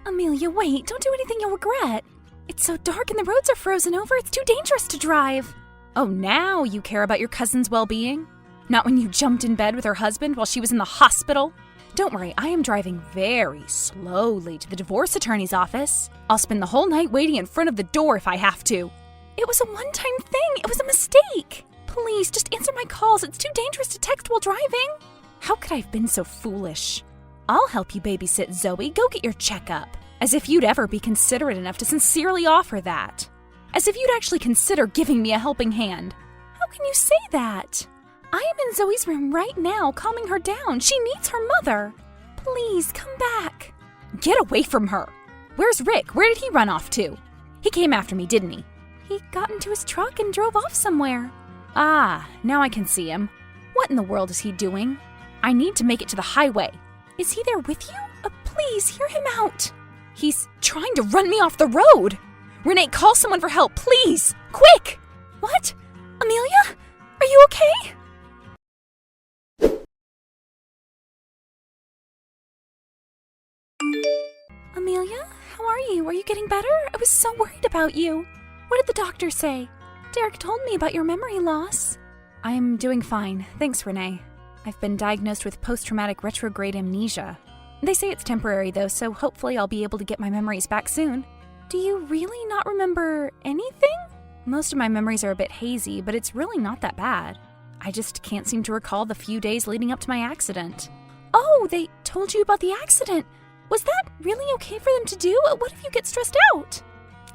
Amelia, wait, don't do anything you'll regret. It's so dark and the roads are frozen over, it's too dangerous to drive. Oh, now you care about your cousin's well-being? Not when you jumped in bed with her husband while she was in the hospital? Don't worry, I am driving very slowly to the divorce attorney's office. I'll spend the whole night waiting in front of the door if I have to. It was a one-time thing. It was a mistake. Please, just answer my calls. It's too dangerous to text while driving. How could I have been so foolish? I'll help you babysit Zoe. Go get your checkup. As if you'd ever be considerate enough to sincerely offer that. As if you'd actually consider giving me a helping hand. How can you say that? I am in Zoe's room right now, calming her down. She needs her mother. Please, come back. Get away from her. Where's Rick? Where did he run off to? He came after me, didn't he? He got into his truck and drove off somewhere. Ah, now I can see him. What in the world is he doing? I need to make it to the highway. Is he there with you? Please, hear him out. He's trying to run me off the road. Renee, call someone for help, please. Quick! What? Amelia? Are you okay? Amelia, how are you? Are you getting better? I was so worried about you. What did the doctor say? Derek told me about your memory loss. I'm doing fine. Thanks, Renee. I've been diagnosed with post-traumatic retrograde amnesia. They say it's temporary, though, so hopefully I'll be able to get my memories back soon. Do you really not remember anything? Most of my memories are a bit hazy, but it's really not that bad. I just can't seem to recall the few days leading up to my accident. Oh, they told you about the accident. Was that really okay for them to do? What if you get stressed out?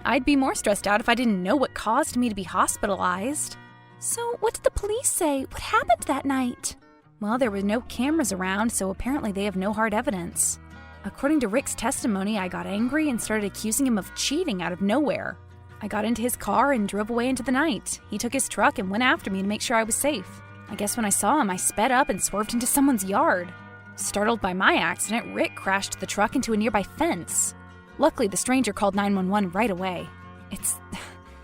I'd be more stressed out if I didn't know what caused me to be hospitalized. So what did the police say? What happened that night? Well, there were no cameras around, so apparently they have no hard evidence. According to Rick's testimony, I got angry and started accusing him of cheating out of nowhere. I got into his car and drove away into the night. He took his truck and went after me to make sure I was safe. I guess when I saw him, I sped up and swerved into someone's yard. Startled by my accident, Rick crashed the truck into a nearby fence. Luckily, the stranger called 911 right away. It's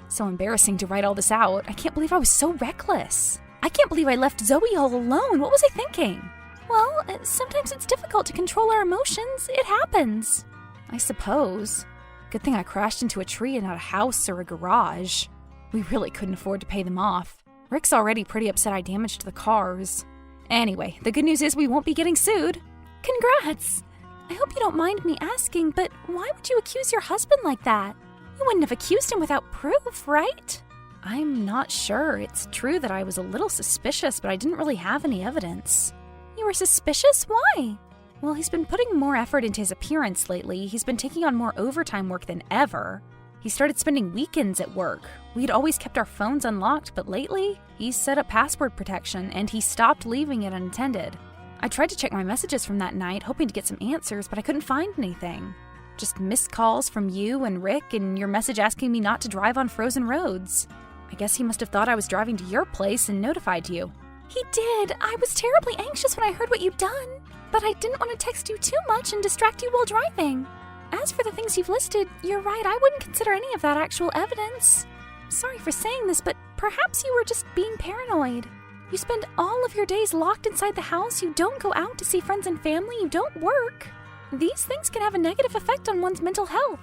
so embarrassing to write all this out. I can't believe I was so reckless. I can't believe I left Zoe all alone. What was I thinking? Well, sometimes it's difficult to control our emotions. It happens. I suppose. Good thing I crashed into a tree and not a house or a garage. We really couldn't afford to pay them off. Rick's already pretty upset I damaged the cars. Anyway, the good news is we won't be getting sued. Congrats! I hope you don't mind me asking, but why would you accuse your husband like that? You wouldn't have accused him without proof, right? I'm not sure. It's true that I was a little suspicious, but I didn't really have any evidence. You were suspicious? Why? Well, he's been putting more effort into his appearance lately. He's been taking on more overtime work than ever. He started spending weekends at work. We'd always kept our phones unlocked, but lately, he's set up password protection, and he stopped leaving it unattended. I tried to check my messages from that night, hoping to get some answers, but I couldn't find anything. Just missed calls from you and Rick, and your message asking me not to drive on frozen roads. I guess he must have thought I was driving to your place and notified you. He did. I was terribly anxious when I heard what you'd done, but I didn't want to text you too much and distract you while driving. As for the things you've listed, you're right, I wouldn't consider any of that actual evidence. Sorry for saying this, but perhaps you were just being paranoid. You spend all of your days locked inside the house, you don't go out to see friends and family, you don't work. These things can have a negative effect on one's mental health.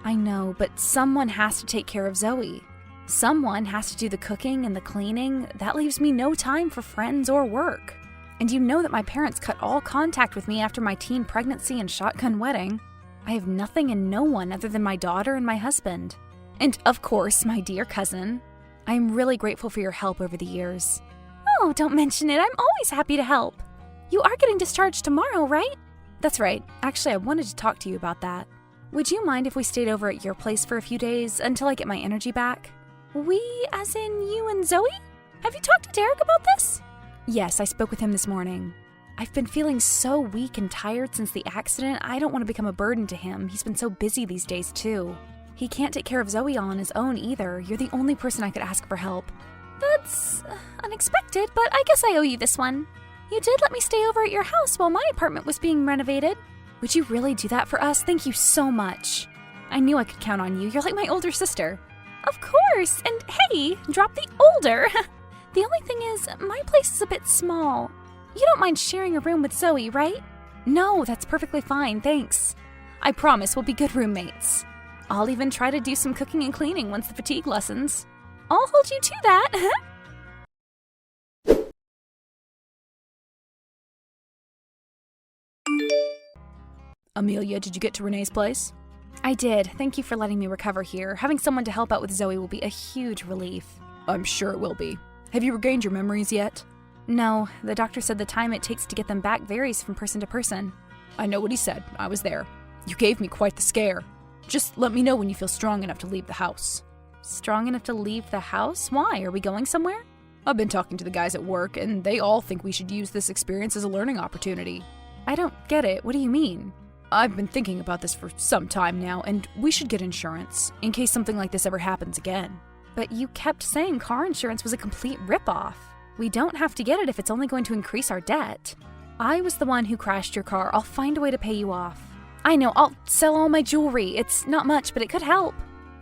I know, but someone has to take care of Zoe. Someone has to do the cooking and the cleaning. That leaves me no time for friends or work. And you know that my parents cut all contact with me after my teen pregnancy and shotgun wedding. I have nothing and no one other than my daughter and my husband. And of course, my dear cousin. I am really grateful for your help over the years. Oh, don't mention it. I'm always happy to help. You are getting discharged tomorrow, right? That's right. Actually, I wanted to talk to you about that. Would you mind if we stayed over at your place for a few days until I get my energy back? We, as in you and Zoe? Have you talked to Derek about this? Yes, I spoke with him this morning. I've been feeling so weak and tired since the accident, I don't want to become a burden to him. He's been so busy these days, too. He can't take care of Zoe on his own either. You're the only person I could ask for help. That's unexpected, but I guess I owe you this one. You did let me stay over at your house while my apartment was being renovated. Would you really do that for us? Thank you so much. I knew I could count on you. You're like my older sister. Of course, and hey, drop the older. The only thing is, my place is a bit small. You don't mind sharing a room with Zoe, right? No, that's perfectly fine, thanks. I promise we'll be good roommates. I'll even try to do some cooking and cleaning once the fatigue lessens. I'll hold you to that. Amelia, did you get to Renee's place? I did. Thank you for letting me recover here. Having someone to help out with Zoe will be a huge relief. I'm sure it will be. Have you regained your memories yet? No, the doctor said the time it takes to get them back varies from person to person. I know what he said. I was there. You gave me quite the scare. Just let me know when you feel strong enough to leave the house. Strong enough to leave the house? Why? Are we going somewhere? I've been talking to the guys at work, and they all think we should use this experience as a learning opportunity. I don't get it. What do you mean? I've been thinking about this for some time now, and we should get insurance, in case something like this ever happens again. But you kept saying car insurance was a complete ripoff. We don't have to get it if it's only going to increase our debt. I was the one who crashed your car. I'll find a way to pay you off. I know, I'll sell all my jewelry. It's not much, but it could help.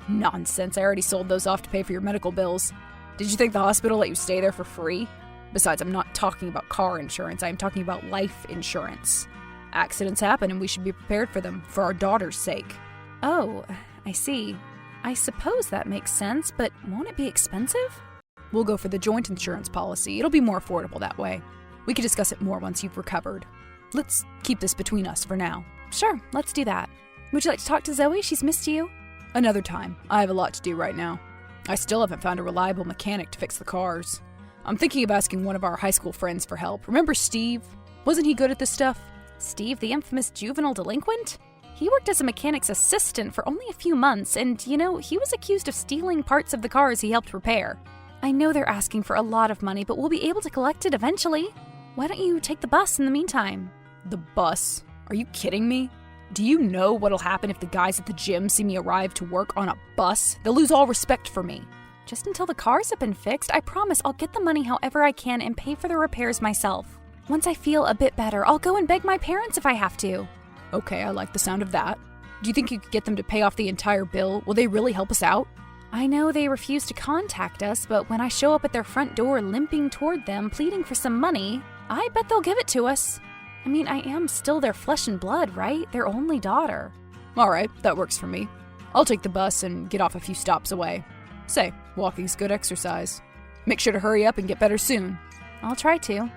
Nonsense, I already sold those off to pay for your medical bills. Did you think the hospital let you stay there for free? Besides, I'm not talking about car insurance, I'm talking about life insurance. Accidents happen and we should be prepared for them, for our daughter's sake. Oh, I see. I suppose that makes sense, but won't it be expensive? We'll go for the joint insurance policy. It'll be more affordable that way. We can discuss it more once you've recovered. Let's keep this between us for now. Sure, let's do that. Would you like to talk to Zoe? She's missed you. Another time. I have a lot to do right now. I still haven't found a reliable mechanic to fix the cars. I'm thinking of asking one of our high school friends for help. Remember Steve? Wasn't he good at this stuff? Steve, the infamous juvenile delinquent? He worked as a mechanic's assistant for only a few months, and, he was accused of stealing parts of the cars he helped repair. I know they're asking for a lot of money, but we'll be able to collect it eventually. Why don't you take the bus in the meantime? The bus? Are you kidding me? Do you know what'll happen if the guys at the gym see me arrive to work on a bus? They'll lose all respect for me. Just until the cars have been fixed, I promise I'll get the money however I can and pay for the repairs myself. Once I feel a bit better, I'll go and beg my parents if I have to. Okay, I like the sound of that. Do you think you could get them to pay off the entire bill? Will they really help us out? I know they refuse to contact us, but when I show up at their front door limping toward them, pleading for some money, I bet they'll give it to us. I mean, I am still their flesh and blood, right? Their only daughter. All right, that works for me. I'll take the bus and get off a few stops away. Say, walking's good exercise. Make sure to hurry up and get better soon. I'll try to.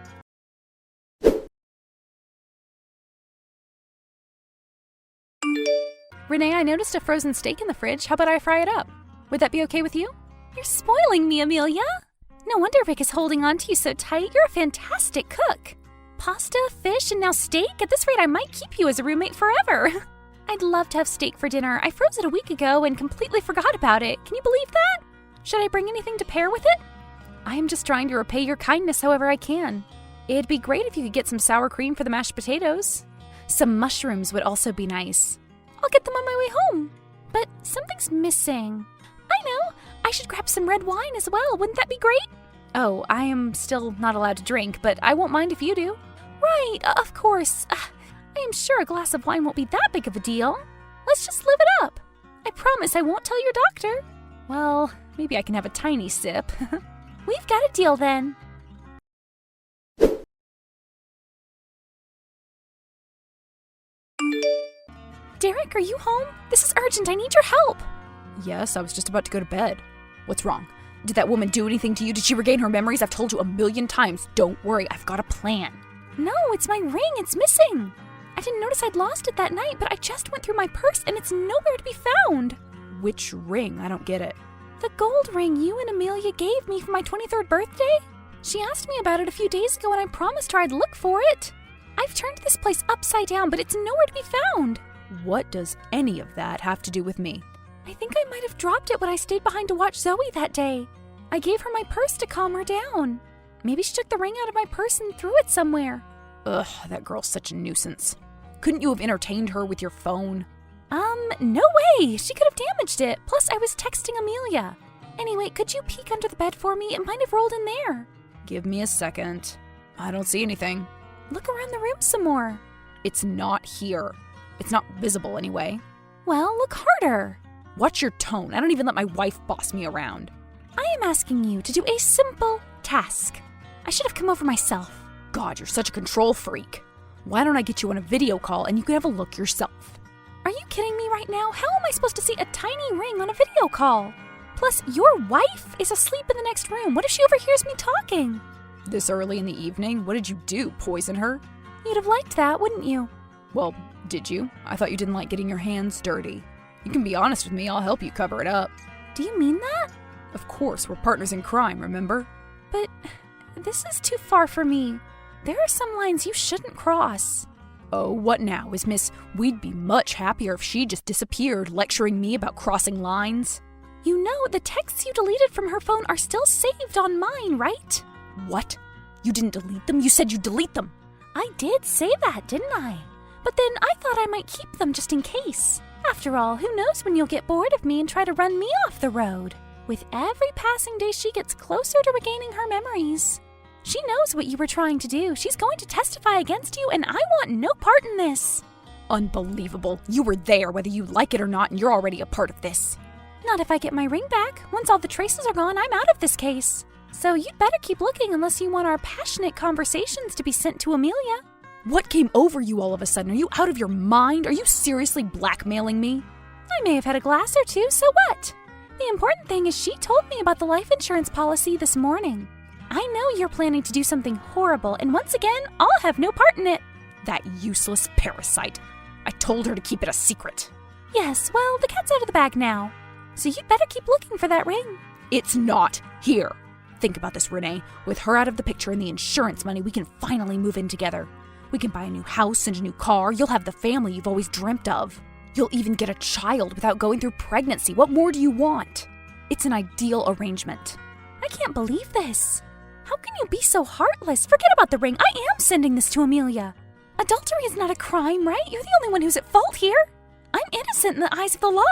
Renee, I noticed a frozen steak in the fridge. How about I fry it up? Would that be okay with you? You're spoiling me, Amelia. No wonder Rick is holding on to you so tight. You're a fantastic cook. Pasta, fish, and now steak? At this rate, I might keep you as a roommate forever. I'd love to have steak for dinner. I froze it a week ago and completely forgot about it. Can you believe that? Should I bring anything to pair with it? I am just trying to repay your kindness however I can. It'd be great if you could get some sour cream for the mashed potatoes. Some mushrooms would also be nice. I'll get them on my way home. But something's missing. I know. I should grab some red wine as well. Wouldn't that be great? Oh, I am still not allowed to drink, but I won't mind if you do. Right, of course. I am sure a glass of wine won't be that big of a deal. Let's just live it up. I promise I won't tell your doctor. Well, maybe I can have a tiny sip. We've got a deal then. Derek, are you home? This is urgent. I need your help. Yes, I was just about to go to bed. What's wrong? Did that woman do anything to you? Did she regain her memories? I've told you 1,000,000 times. Don't worry, I've got a plan. No, it's my ring. It's missing. I didn't notice I'd lost it that night, but I just went through my purse and it's nowhere to be found. Which ring? I don't get it. The gold ring you and Amelia gave me for my 23rd birthday. She asked me about it a few days ago and I promised her I'd look for it. I've turned this place upside down, but it's nowhere to be found. What does any of that have to do with me? I think I might have dropped it when I stayed behind to watch Zoe that day. I gave her my purse to calm her down. Maybe she took the ring out of my purse and threw it somewhere. Ugh, that girl's such a nuisance. Couldn't you have entertained her with your phone? No way! She could have damaged it. Plus, I was texting Amelia. Anyway, could you peek under the bed for me? It might have rolled in there. Give me a second. I don't see anything. Look around the room some more. It's not here. It's not visible anyway. Well, look harder. Watch your tone. I don't even let my wife boss me around. I am asking you to do a simple task. I should have come over myself. God, you're such a control freak. Why don't I get you on a video call and you can have a look yourself? Are you kidding me right now? How am I supposed to see a tiny ring on a video call? Plus, your wife is asleep in the next room. What if she overhears me talking? This early in the evening? What did you do, poison her? You'd have liked that, wouldn't you? Well, did you? I thought you didn't like getting your hands dirty. You can be honest with me, I'll help you cover it up. Do you mean that? Of course, we're partners in crime, remember? But this is too far for me. There are some lines you shouldn't cross. Oh, what now? Is Miss We'd be much happier if she just disappeared, lecturing me about crossing lines? You know, the texts you deleted from her phone are still saved on mine, right? What? You didn't delete them? You said you'd delete them. I did say that, didn't I? But then I thought I might keep them just in case. After all, who knows when you'll get bored of me and try to run me off the road? With every passing day, she gets closer to regaining her memories. She knows what you were trying to do. She's going to testify against you, and I want no part in this. Unbelievable. You were there, whether you like it or not, and you're already a part of this. Not if I get my ring back. Once all the traces are gone, I'm out of this case. So you'd better keep looking unless you want our passionate conversations to be sent to Amelia. What came over you all of a sudden? Are you out of your mind? Are you seriously blackmailing me? I may have had a glass or two, so what? The important thing is she told me about the life insurance policy this morning. I know you're planning to do something horrible, and once again, I'll have no part in it. That useless parasite. I told her to keep it a secret. Yes, well, the cat's out of the bag now. So you'd better keep looking for that ring. It's not here. Think about this, Renee. With her out of the picture and the insurance money, we can finally move in together. We can buy a new house and a new car. You'll have the family you've always dreamt of. You'll even get a child without going through pregnancy. What more do you want? It's an ideal arrangement. I can't believe this. How can you be so heartless? Forget about the ring. I am sending this to Amelia. Adultery is not a crime, right? You're the only one who's at fault here. I'm innocent in the eyes of the law.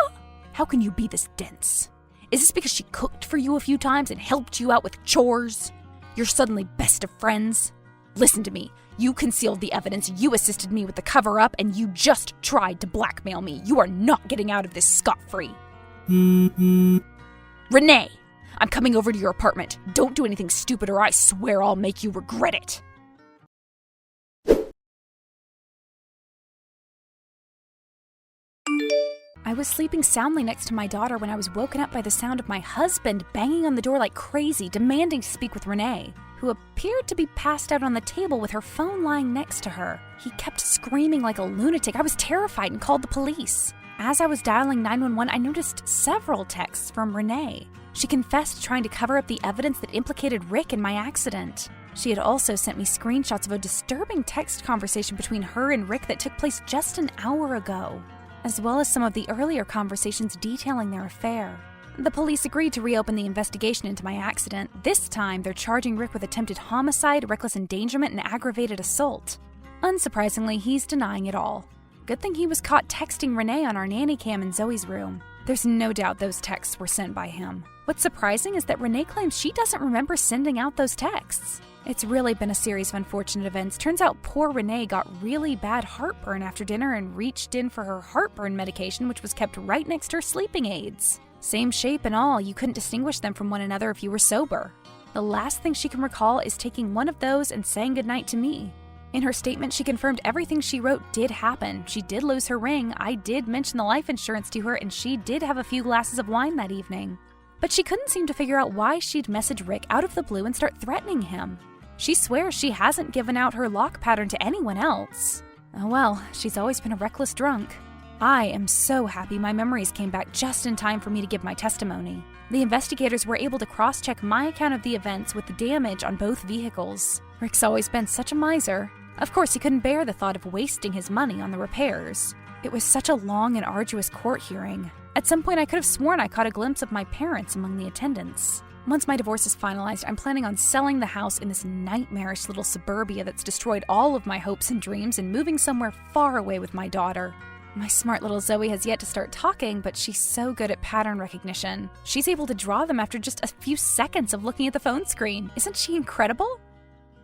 How can you be this dense? Is this because she cooked for you a few times and helped you out with chores? You're suddenly best of friends? Listen to me. You concealed the evidence, you assisted me with the cover-up, and you just tried to blackmail me. You are not getting out of this scot-free. Renee! I'm coming over to your apartment. Don't do anything stupid or I swear I'll make you regret it. I was sleeping soundly next to my daughter when I was woken up by the sound of my husband banging on the door like crazy, demanding to speak with Renee, who appeared to be passed out on the table with her phone lying next to her. He kept screaming like a lunatic. I was terrified and called the police. As I was dialing 911, I noticed several texts from Renee. She confessed to trying to cover up the evidence that implicated Rick in my accident. She had also sent me screenshots of a disturbing text conversation between her and Rick that took place just an hour ago, as well as some of the earlier conversations detailing their affair. The police agreed to reopen the investigation into my accident. This time, they're charging Rick with attempted homicide, reckless endangerment, and aggravated assault. Unsurprisingly, he's denying it all. Good thing he was caught texting Renee on our nanny cam in Zoe's room. There's no doubt those texts were sent by him. What's surprising is that Renee claims she doesn't remember sending out those texts. It's really been a series of unfortunate events. Turns out poor Renee got really bad heartburn after dinner and reached in for her heartburn medication, which was kept right next to her sleeping aids. Same shape and all, you couldn't distinguish them from one another if you were sober. The last thing she can recall is taking one of those and saying goodnight to me. In her statement, she confirmed everything she wrote did happen. She did lose her ring, I did mention the life insurance to her, and she did have a few glasses of wine that evening. But she couldn't seem to figure out why she'd message Rick out of the blue and start threatening him. She swears she hasn't given out her lock pattern to anyone else. Oh well, she's always been a reckless drunk. I am so happy my memories came back just in time for me to give my testimony. The investigators were able to cross-check my account of the events with the damage on both vehicles. Rick's always been such a miser. Of course, he couldn't bear the thought of wasting his money on the repairs. It was such a long and arduous court hearing. At some point, I could have sworn I caught a glimpse of my parents among the attendants. Once my divorce is finalized, I'm planning on selling the house in this nightmarish little suburbia that's destroyed all of my hopes and dreams and moving somewhere far away with my daughter. My smart little Zoe has yet to start talking, but she's so good at pattern recognition. She's able to draw them after just a few seconds of looking at the phone screen. Isn't she incredible?